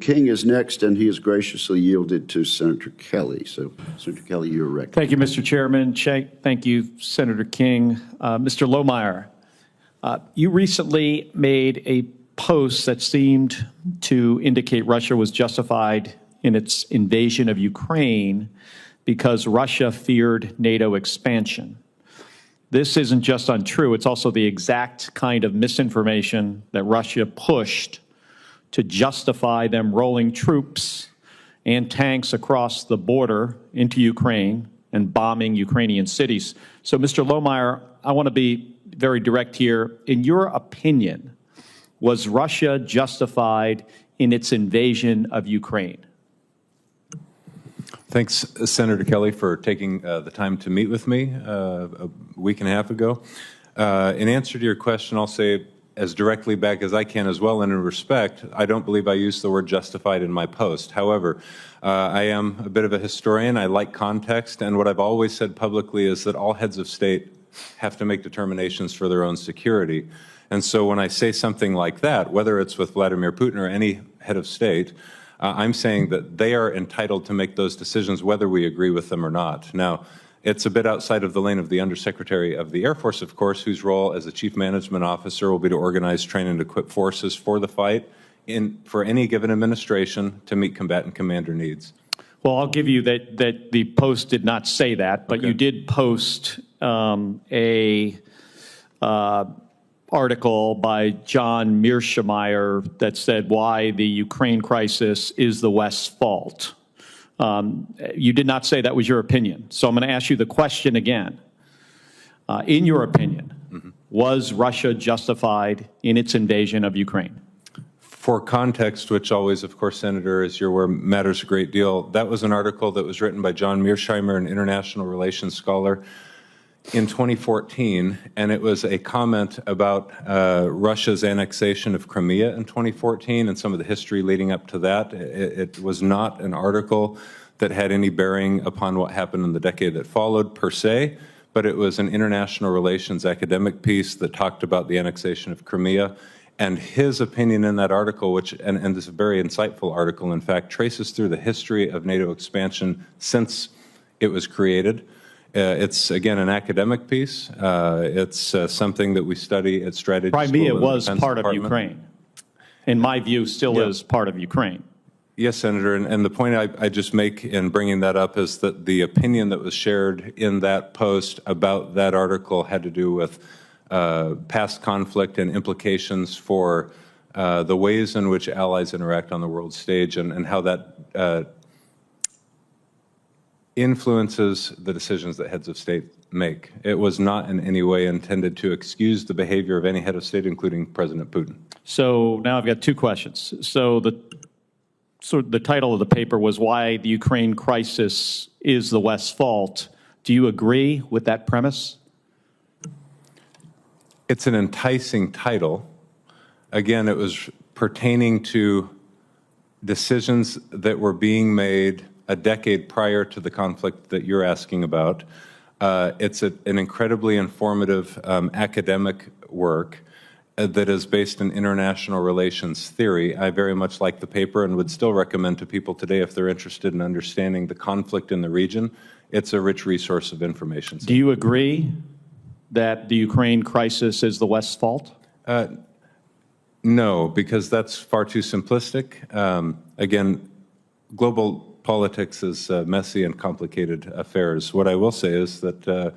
King is next, and he has graciously yielded to Senator Kelly. So, Senator Kelly, you're recognized. Thank you, Mr. Chairman. Thank you, Senator King. Mr. Lohmeyer, you recently made a post that seemed to indicate Russia was justified in its invasion of Ukraine because Russia feared NATO expansion. This isn't just untrue, it's also the exact kind of misinformation that Russia pushed to justify them rolling troops and tanks across the border into Ukraine and bombing Ukrainian cities. So, Mr. Lohmeyer, I want to be very direct here. In your opinion, was Russia justified in its invasion of Ukraine? Thanks, Senator Kelly, for taking the time to meet with me a week and a half ago. In answer to your question, I'll say as directly back as I can as well, and in respect, I don't believe I used the word justified in my post. However, I am a bit of a historian. I like context, and what I've always said publicly is that all heads of state have to make determinations for their own security. And so when I say something like that, whether it's with Vladimir Putin or any head of state, I'm saying that they are entitled to make those decisions whether we agree with them or not. Now, it's a bit outside of the lane of the Undersecretary of the Air Force, of course, whose role as a Chief Management Officer will be to organize, train, and equip forces for the fight for any given administration to meet combatant commander needs. Well, I'll give you that the post did not say that, but okay. You did post a article by John Mearsheimer that said why the Ukraine crisis is the West's fault. You did not say that was your opinion. So I'm going to ask you the question again. In your opinion, was Russia justified in its invasion of Ukraine? For context, which always, of course, Senator, as you're aware, matters a great deal, that was an article that was written by John Mearsheimer, an international relations scholar, in 2014, and it was a comment about Russia's annexation of Crimea in 2014 and some of the history leading up to that. It was not an article that had any bearing upon what happened in the decade that followed per se, but it was an international relations academic piece that talked about the annexation of Crimea. And his opinion in that article, and this is a very insightful article, in fact, traces through the history of NATO expansion since it was created. It's, again, an academic piece. It's something that we study at strategy school. Crimea was part of Ukraine. In my view, still is part of Ukraine. Yes, Senator, and the point I just make in bringing that up is that the opinion that was shared in that post about that article had to do with past conflict and implications for the ways in which allies interact on the world stage and how that influences the decisions that heads of state make. It was not in any way intended to excuse the behavior of any head of state, including President Putin. So now I've got two questions. So the title of the paper was Why the Ukraine Crisis is the West's Fault. Do you agree with that premise? It's an enticing title. Again, it was pertaining to decisions that were being made a decade prior to the conflict that you're asking about. It's an incredibly informative academic work that is based in international relations theory. I very much like the paper and would still recommend to people today, if they're interested in understanding the conflict in the region, it's a rich resource of information. Do you agree that the Ukraine crisis is the West's fault? No, because that's far too simplistic. Again, global politics is messy and complicated affairs. What I will say is that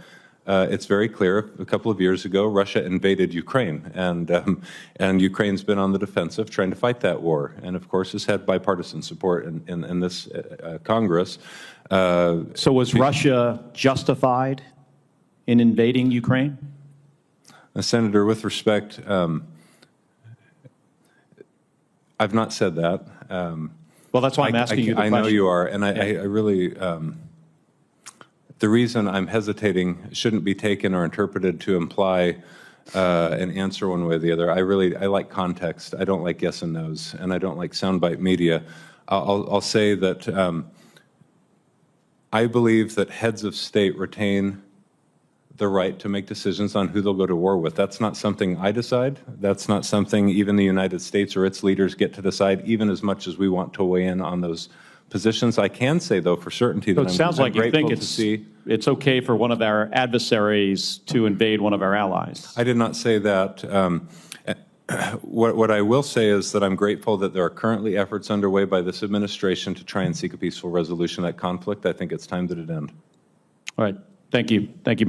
it's very clear. A couple of years ago, Russia invaded Ukraine, and Ukraine's been on the defensive trying to fight that war, and of course has had bipartisan support in this Congress. So was Russia justified in invading Ukraine? Senator, with respect, I've not said that. Well, that's why I'm asking you the question. I know you are, and I really, the reason I'm hesitating shouldn't be taken or interpreted to imply an answer one way or the other. I like context. I don't like yes and no's, and I don't like soundbite media. I'll say that I believe that heads of state retain the right to make decisions on who they'll go to war with. That's not something I decide. That's not something even the United States or its leaders get to decide, even as much as we want to weigh in on those positions. I can say, though, for certainty that So it sounds like you think to it's okay for one of our adversaries to invade one of our allies. I did not say that. What I will say is that I'm grateful that there are currently efforts underway by this administration to try and seek a peaceful resolution of that conflict. I think it's time that it end. All right. Thank you. Thank you.